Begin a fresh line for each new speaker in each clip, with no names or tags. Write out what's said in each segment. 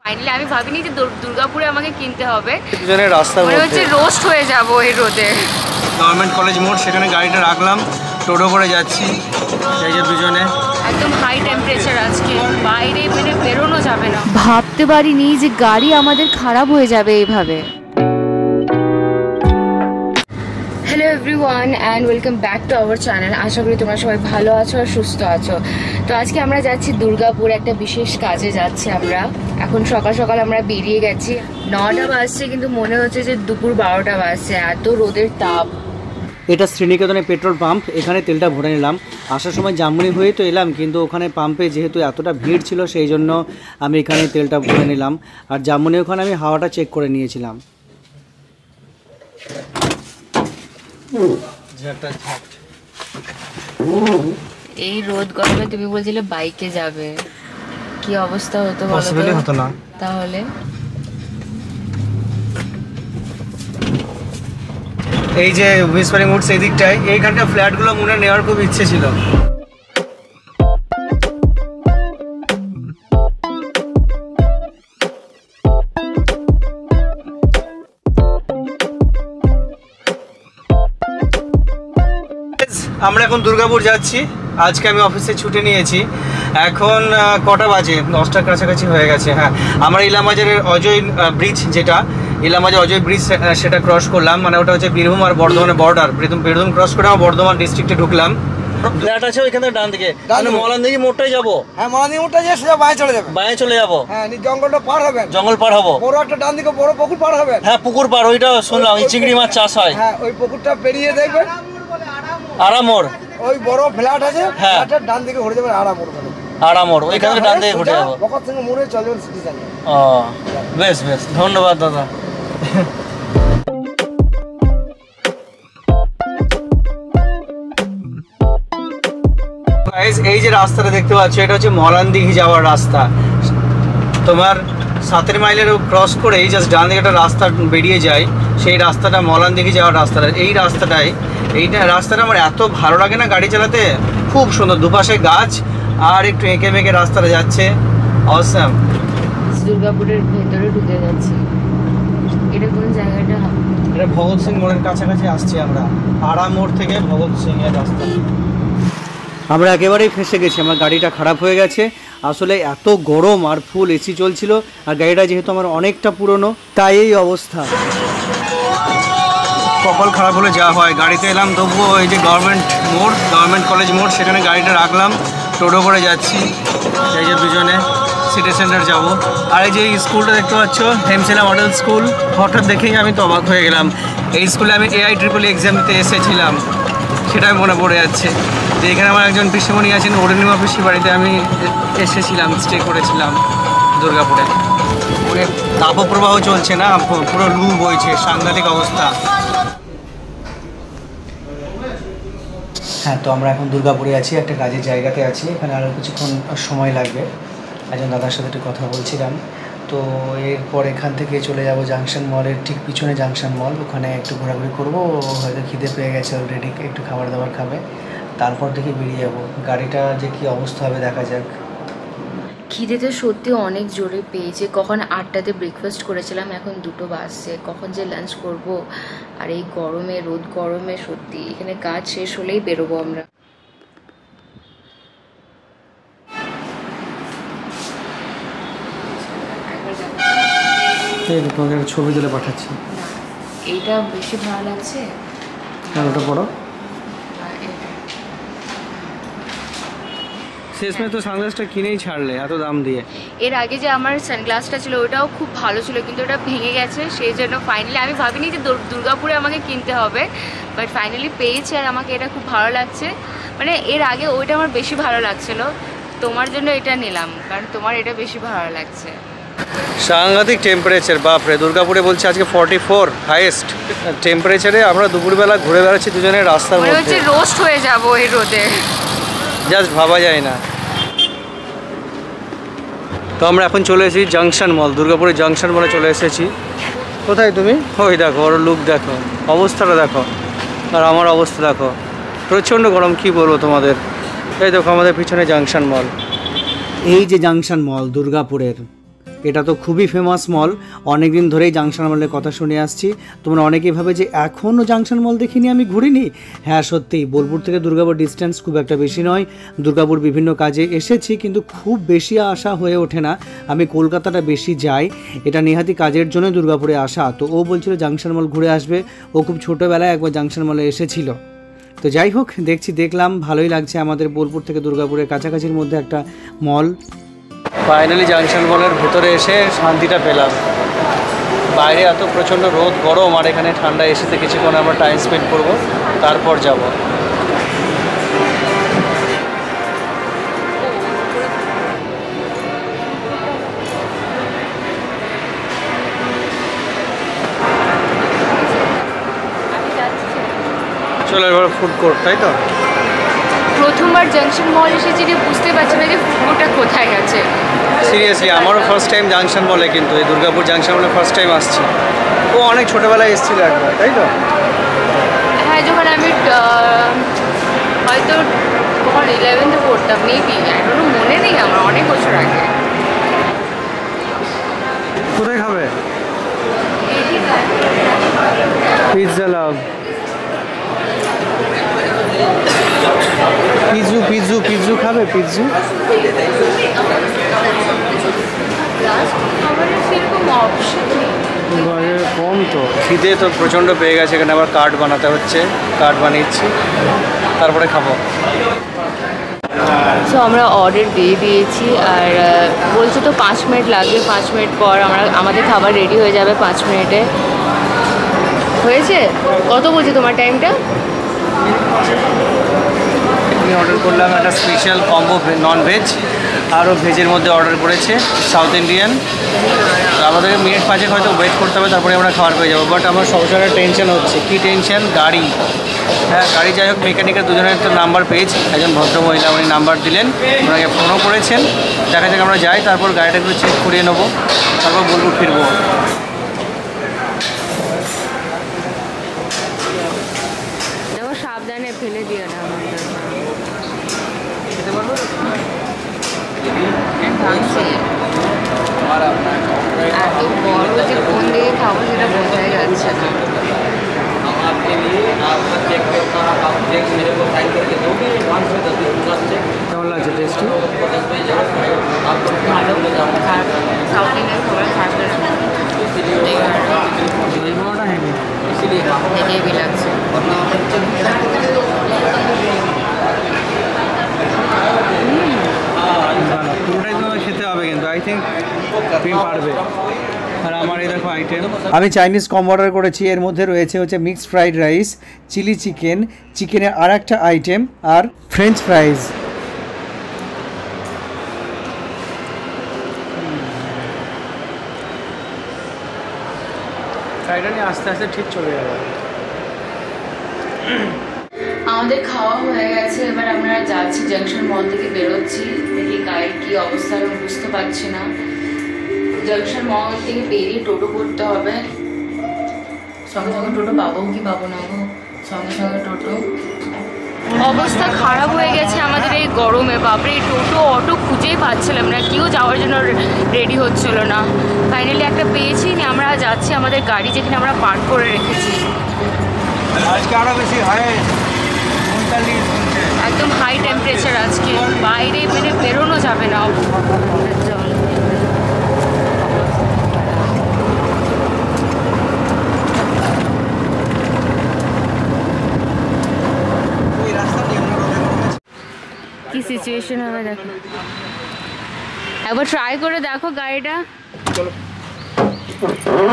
Finally আমি ভাবিনি যে দুর্গাপুরে আমাকে কিনতে হবে।
দুজনের রাস্তার
মনে হচ্ছে রোস্ট হয়ে যাব এই রোদে।
গভর্নমেন্ট কলেজ মোড়, সেখানে গাড়িটা রাখলাম, টোটো করে যাচ্ছি। এই যে দুজনে
একদম হাই টেম্পারেচার আজকে, বাইরে মানে বেরোনো যাবে না। ভাবতে পারিনি যে গাড়ি আমাদের খারাপ হয়ে যাবে এইভাবে। Hello everyone and welcome back to our channel. আশা করি তোমরা সবাই ভালো আছো আর সুস্থ আছো। তো আজকে আমরা যাচ্ছি দুর্গাপুর, একটা বিশেষ কাজে যাচ্ছি আমরা। এখন সকাল সকাল আমরা বেরিয়ে গেছি, 9টা বাজছে কিন্তু মনে হচ্ছে যে দুপুর 12টা বাজছে, এত রোদের তাপ।
এটা শ্রীনিকেতনে পেট্রোল পাম্প, এখানে তেলটা ভরে নিলাম। আসার সময় জামুনি হয়ে তো এলাম, কিন্তু ওখানে পাম্পে যেহেতু এতটা ভিড় ছিল সেই জন্য আমি এখানে তেলটা ভরে নিলাম। আর জামুনি ওখানে আমি হাওয়াটা চেক করে নিয়েছিলাম।
এই রোদ গরমে তুমি বলছিলে বাইকে যাবে, কি অবস্থা হতো
পসিবলই হতো না।
তাহলে
এই যে হুইসপারিং উডস এই দিকটায়, এইখানটা ফ্ল্যাটগুলো মনে নেওয়ার খুব ইচ্ছে ছিল। আমরা এখন দুর্গাপুর যাচ্ছি। আজকে আমি অফিসে ছুটি নিয়েছি। এখন কটা বাজে? 10টার কাছাকাছি হয়ে গেছে। হ্যাঁ, আমরা ইলামবাজারের অজয় ব্রিজ, যেটা ইলামবাজার অজয় ব্রিজ, সেটা ক্রস করলাম। মানে ওটা হচ্ছে বীরভূম আর বর্ধমানের বর্ডার। বীরভূম ক্রস করে আমরা বর্ধমান ডিস্ট্রিক্টে ঢুকলাম। ফ্ল্যাট আছে ওইখান থেকে ডান দিকে, মলানদিঘি মোড়টাই যাবো।
হ্যাঁ, মলানদিঘি মোড়টা যে সোজা বাঁয়ে চলে যাবে।
বাঁয়ে চলে যাবো।
হ্যাঁ, জঙ্গলটা পার হবেন।
জঙ্গল পার হবো।
বড় একটা ডান দিকে বড় পুকুর পার হবেন।
হ্যাঁ, পুকুর পার, ওইটা শুনলাম চিংড়ি মাছ চাষ হয়।
হ্যাঁ, ওই পুকুরটা পেরিয়ে দেখবেন
আরামোড়,
ওই বড় ফ্ল্যাট আছে।
হ্যাঁ,
ফ্ল্যাটের ডান দিকে ঘুরে যাবেন আরামোড় বলে।
আরামোড়, ওইখান থেকে ডান দিকে ঘুরে যাবো।
ভগৎ সিং মোড়ে চলে যাবেন সিটি সেন্টার।
ও বেশ বেশ, ধন্যবাদ দাদা। এই যে রাস্তাটা দেখতে পাচ্ছ, এটা হচ্ছে মলানদিঘি যাওয়ার রাস্তা। তোমার 7 মাইলের ক্রস করে এই জাস্ট ডান দিকে একটা রাস্তা বেরিয়ে যায়, সেই রাস্তাটা মলানদিঘি যাওয়ার রাস্তাটা। এই রাস্তাটা আমার এত ভালো লাগে না গাড়ি চালাতে, খুব সুন্দর, দুপাশে গাছ আর একটু এঁকে মেঁকে রাস্তাটা যাচ্ছে। অসাম।
দুর্গাপুরের ভেতরে ঢুকে যাচ্ছি। এটা কোন জায়গাটা?
এটা ভগৎ সিং মোড়ের কাছাকাছি আসছি আমরা। আড়া মোড় থেকে ভগৎ সিং এর রাস্তা। আমরা একেবারেই ফেঁসে গেছি, আমার গাড়িটা খারাপ হয়ে গেছে। আসলে এত গরম আর ফুল এসি চলছিল, আর গাড়িটা যেহেতু আমার অনেকটা পুরনো, তাই এই অবস্থা। কপাল খারাপ হলে যা হয়। গাড়িতে এলাম তবুও এই যে গভর্নমেন্ট কলেজ মোড়, সেখানে গাড়িটা রাখলাম, টোটো করে যাচ্ছি। এই যে দুজনে সিটি সেন্টার যাব। আর এই যে স্কুলটা দেখতে পাচ্ছ, হেমসেনা মডেল স্কুল, হঠাৎ দেখেই আমি তো অবাক হয়ে গেলাম। এই স্কুলে আমি AIEEE এক্সাম দিতে এসেছিলাম, সেটাই মনে পড়ে যাচ্ছে। তো এখানে আমার একজন পিসিমণি আছেন, অরুণিমা পিসি বাড়িতে আমি এসেছিলাম, স্টে করেছিলাম দুর্গাপুরে। অনেক তাপপ্রবাহ চলছে না, পুরো লু বইছে, সাংঘাতিক অবস্থা। হ্যাঁ, তো আমরা এখন দুর্গাপুরে আছি, একটা কাজের জায়গাতে আছি। এখানে আরও কিছুক্ষণ সময় লাগবে। একজন দাদার সাথে একটু কথা বলছিলাম। তো এরপর এখান থেকে চলে যাব জাংশন মলের ঠিক পিছনে জাংশন মল, ওখানে একটু ঘোরাঘুরি করবো। হয়তো খিদে পেয়ে গেছে অলরেডি, একটু খাবার দাবার খাবে, তারপর থেকে বেরিয়ে যাবো। গাড়িটা যে কী অবস্থা হবে দেখা যাক।
খিদে তো সত্যি অনেক জোরে পেয়েছে। কখন 8টাতে ব্রেকফাস্ট করেছিলাম, এখন 2টো বাজছে। কখন যে লাঞ্চ করব, আর এই গরমে, রোদ গরমে সত্যি এখানে কাজ শেষ হলেই বেরোবো আমরা।
তোমাকে একটা ছবি তুলে পাঠাচ্ছি।
এইটা বেশি ভালো লাগছে।
হ্যাঁ, ওটা পড়ো। শেষমেশ তো সানগ্লাসটা কিনেই ছাড়লে এত দাম দিয়ে।
এর আগে যে আমার সানগ্লাসটা ছিল ওটাও খুব ভালো ছিল, কিন্তু ওটা ভেঙে গেছে। সেই জন্য ফাইনালি আমি ভাবিনি যে দুর্গাপুরে আমাকে কিনতে হবে, বাট ফাইনালি পেয়েছি। আর আমাকে এটা খুব ভালো লাগছে। মানে এর আগে ওইটা আমার বেশি ভালো লাগছিল, তোমার জন্য এটা নিলাম, কারণ তোমার এটা বেশি ভালো লাগছে।
সাংঘাতিক টেম্পারেচার, বাপরে। দুর্গাপুরে বলছে আজকে 44 হাইয়েস্ট টেম্পারেচারে। আমরা দুপুরবেলা ঘুরে বেড়াচ্ছি দুজনের রাস্তার মধ্যে,
মনে হচ্ছে রোস্ট হয়ে যাব এই রোদে,
জাস্ট ভাবা যায় না। তো আমরা এখন চলে এসেছি জাংশন মল, দুর্গাপুরের জাংশন মলে চলে এসেছি। কোথায় তুমি? ওই দেখো, ওর লুক দেখো, অবস্থাটা দেখো, আর আমার অবস্থা দেখো। প্রচণ্ড গরম, কি বলবো তোমাদের। এই দেখো আমাদের পিছনে জাংশন মল। এই যে জাংশন মল দুর্গাপুরের,
এটা তো খুবই ফেমাস মল, অনেক দিন ধরেই জাংশন মলের কথা শুনে আসছি। তোমরা অনেকেই ভাবে যে এখনও জাংশন মল দেখিনি, আমি ঘুরিনি। হ্যাঁ সত্যিই, বোলপুর থেকে দুর্গাপুর ডিস্টেন্স খুব একটা বেশি নয়। দুর্গাপুর বিভিন্ন কাজে এসেছি, কিন্তু খুব বেশি আসা হয়ে ওঠে না। আমি কলকাতাটা বেশি যাই, এটা নেহাতি কাজের জন্য দুর্গাপুরে আসা। তো ও বলছিল জাংশন মল ঘুরে আসবে, ও খুব ছোটোবেলায় একবার জাংশন মলে এসেছিল। তো যাই হোক, দেখলাম ভালোই লাগছে। আমাদের বোলপুর থেকে দুর্গাপুরের কাছাকাছির মধ্যে একটা মল।
ফাইনালি জাংশন মলের ভেতরে এসে শান্তিটা পেলাম। বাইরে এত প্রচণ্ড রোদ গরম, আর এখানে ঠান্ডা এসেতে কিছুক্ষণ আমরা টাইম স্পেন্ড করব, তারপর যাব। চলো এবার ফুড কোর্ট, তাই তো?
প্রথমবার জাংশন মল এসেছি যে বুঝতে পারছি না যে ফুটবলটা কোথায় গেছে।
সিরিয়াসলি আমারও ফার্স্ট টাইম জাংশন বলে, কিন্তু এই দুর্গাপুর জাংশন বলে ফার্স্ট টাইম আসছি। ও অনেক ছোটোবেলায় এসেছিল একবার, তাই তো?
হ্যাঁ, যখন আমি হয়তো 11th পড়তাম, মেবি, এখনো মনে নেই আমার, অনেক বছর আগে।
কোথায় খাবে? পিৎজা লাভ, পিৎজু খাবে? পিৎজু কম তো, খিদে তো প্রচণ্ড পেয়ে গেছে। এখানে আবার কার্ড বানাতে হচ্ছে, কার্ড বানিয়েছি, তারপরে খাবো।
সো আমরা অর্ডার দিয়ে দিয়েছি, আর বলছে তো 5 মিনিট লাগবে, 5 মিনিট পর আমাদের খাবার রেডি হয়ে যাবে। 5 মিনিটে হয়েছে। কত বলছে তোমার টাইমটা?
আমি অর্ডার করলাম একটা স্পেশাল কম্বো নন ভেজ, আরও ভেজের মধ্যে অর্ডার করেছে সাউথ ইন্ডিয়ান। আমাদেরকে মিনিট 5 হয়তো ওয়েট করতে হবে, তারপরে আমরা খাবার পেয়ে যাবো। বাট আমার সবসময় টেনশন হচ্ছে, কী টেনশন? গাড়ি। হ্যাঁ গাড়ি, যাই হোক মেকানিকের দুজনের তো নাম্বার পেয়েছি। একজন ভদ্রমহিলা উনি নাম্বার দিলেন, ওনাকে ফোনও করেছেন। দেখা যাক আমরা যাই, তারপর গাড়িটা একটু চেক করিয়ে নেবো, তারপর বোলপুর ফিরবো।
দেখো সাবধানে ফেলে দিও না।
খেতে পারবো?
এত বড় যে কোন দিকে খাবো সেটা বোঝাই যাচ্ছে না।
কেমন লাগছে টেস্টি?
ভালো, খারাপ, সাউথ ইন্ডিয়ান খাবার খারাপ হেভি লাগছে।
পুরোটাই তোমাকে খেতে হবে, কিন্তু আই থিঙ্ক তুমি পারবে। আর আমার এই দেখো আইটেম,
আমি চাইনিজ কম্বো অর্ডার করেছি। এর মধ্যে রয়েছে হচ্ছে mixed fried rice, chilli chicken, চিকেনের আর একটা আইটেম, আর ফ্রেঞ্চ ফ্রাইজ।
ফ্রাইডটা নিয়ে আস্তে আস্তে ঠিক চলে যাবে।
আমাদের খাওয়া হয়ে গেছে, এবার আমরা যাচ্ছি জাংশন মল থেকে বেরোচ্ছি। দেখি গাড়ির কী অবস্থা আমি বুঝতে পারছি না। জাংশন মল থেকে বেরিয়ে টোটো করতে হবে। সঙ্গে সঙ্গে টোটো পাবো কি পাবো না গো, সঙ্গে সঙ্গে টোটো। অবস্থা খারাপ হয়ে গেছে আমাদের এই গরমে, বাপরে এই টোটো অটো খুঁজেই পাচ্ছিলাম না, কেউ যাওয়ার জন্য রেডি হচ্ছিল না। ফাইনালি একটা পেয়েছি, আমরা যাচ্ছি আমাদের গাড়ি যেখানে আমরা পার্ক করে রেখেছি।
আজকে আরো বেশি হয়,
একদম হাই টেম্পারেচার আজকে, বাইরে মানে বেরোনো যাবে না। জল কি সিচুয়েশন হবে দেখো, একবার ট্রাই করে দেখো গাড়িটা,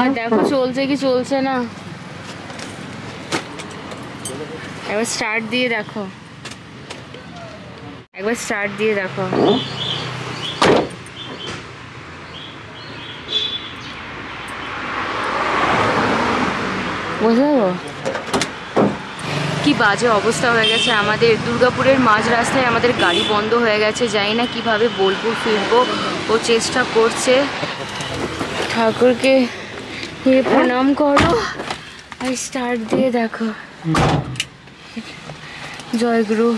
আর দেখো চলছে কি চলছে না। একবার স্টার্ট দিয়ে দেখো, একবার স্টার্ট দিয়ে দেখো। বোঝাবো কি বাজে অবস্থা হয়ে গেছে আমাদের। দুর্গাপুরের মাঝ রাস্তায় আমাদের গাড়ি বন্ধ হয়ে গেছে, জানি না কিভাবে বোলপুর ফিরবো। ও চেষ্টা করছে। ঠাকুরকে প্রণাম করো আর স্টার্ট দিয়ে দেখো। জয়গুরু,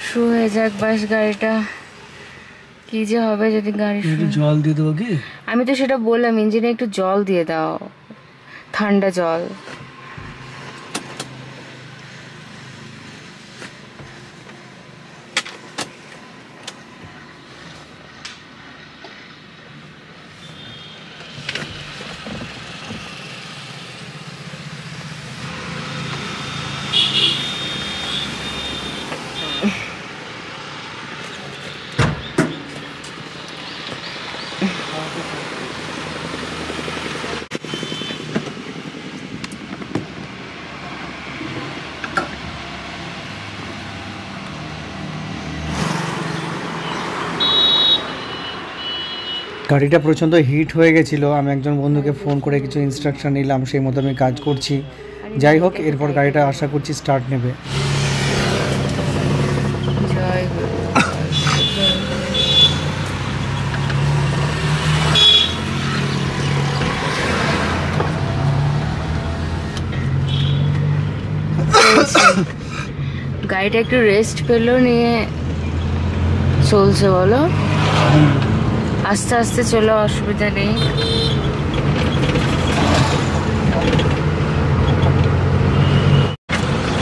শুরু হয়ে যাক বাস গাড়িটা। কি যে হবে যদি গাড়ি
জল দিয়ে দেবো কি?
আমি তো সেটা বললাম, ইঞ্জিনে একটু জল দিয়ে দাও, ঠান্ডা জল।
গাড়িটা প্রচণ্ড হিট হয়ে গেছিলো। আমি একজন বন্ধুকে ফোন করে কিছু ইনস্ট্রাকশন নিলাম, সেই মতো আমি কাজ করছি। যাই হোক, এরপর গাড়িটা আশা করছি স্টার্ট নেবে।
জয় গুরু। গাড়িটা একটু রেস্ট পেলো, নিয়ে চলছে। বলো, আস্তে আস্তে চলো, অসুবিধা নেই।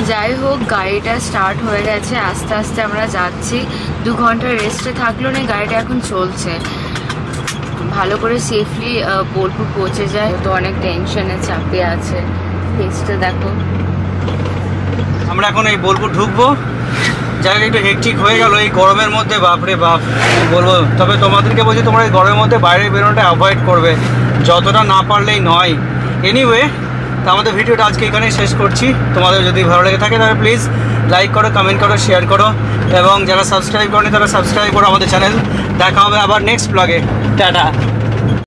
যাই হোক, গাড়িটা স্টার্ট হয়ে গেছে, আস্তে আস্তে আমরা যাচ্ছি। 2 ঘন্টা রেস্টে থাকলো না, গাড়িটা এখন চলছে। ভালো করে সেফলি বোলপুর পৌঁছে যায়। তো অনেক টেনশনে চাপে আছে, ফেসটা দেখো।
আমরা এখন এই বোলপুর ঢুকবো। জায়গা একটু হেকটিক হয়ে গেল এই গরমের মধ্যে, বাপরে বাপ কি বলবো। তবে তোমাদেরকে বলছি, তোমরা এই গরমের মধ্যে বাইরে বেরোনোটা অ্যাভয়েড করবে, যতটা না পারলেই নয়। এনিওয়ে, তো আমাদের ভিডিওটা আজকে এখানেই শেষ করছি। তোমাদের যদি ভালো লেগে থাকে তাহলে প্লিজ লাইক করো, কমেন্ট করো, শেয়ার করো, এবং যারা সাবস্ক্রাইব করনি তারা সাবস্ক্রাইব করো আমাদের চ্যানেল। দেখা হবে আবার নেক্সট ব্লগে। টাটা।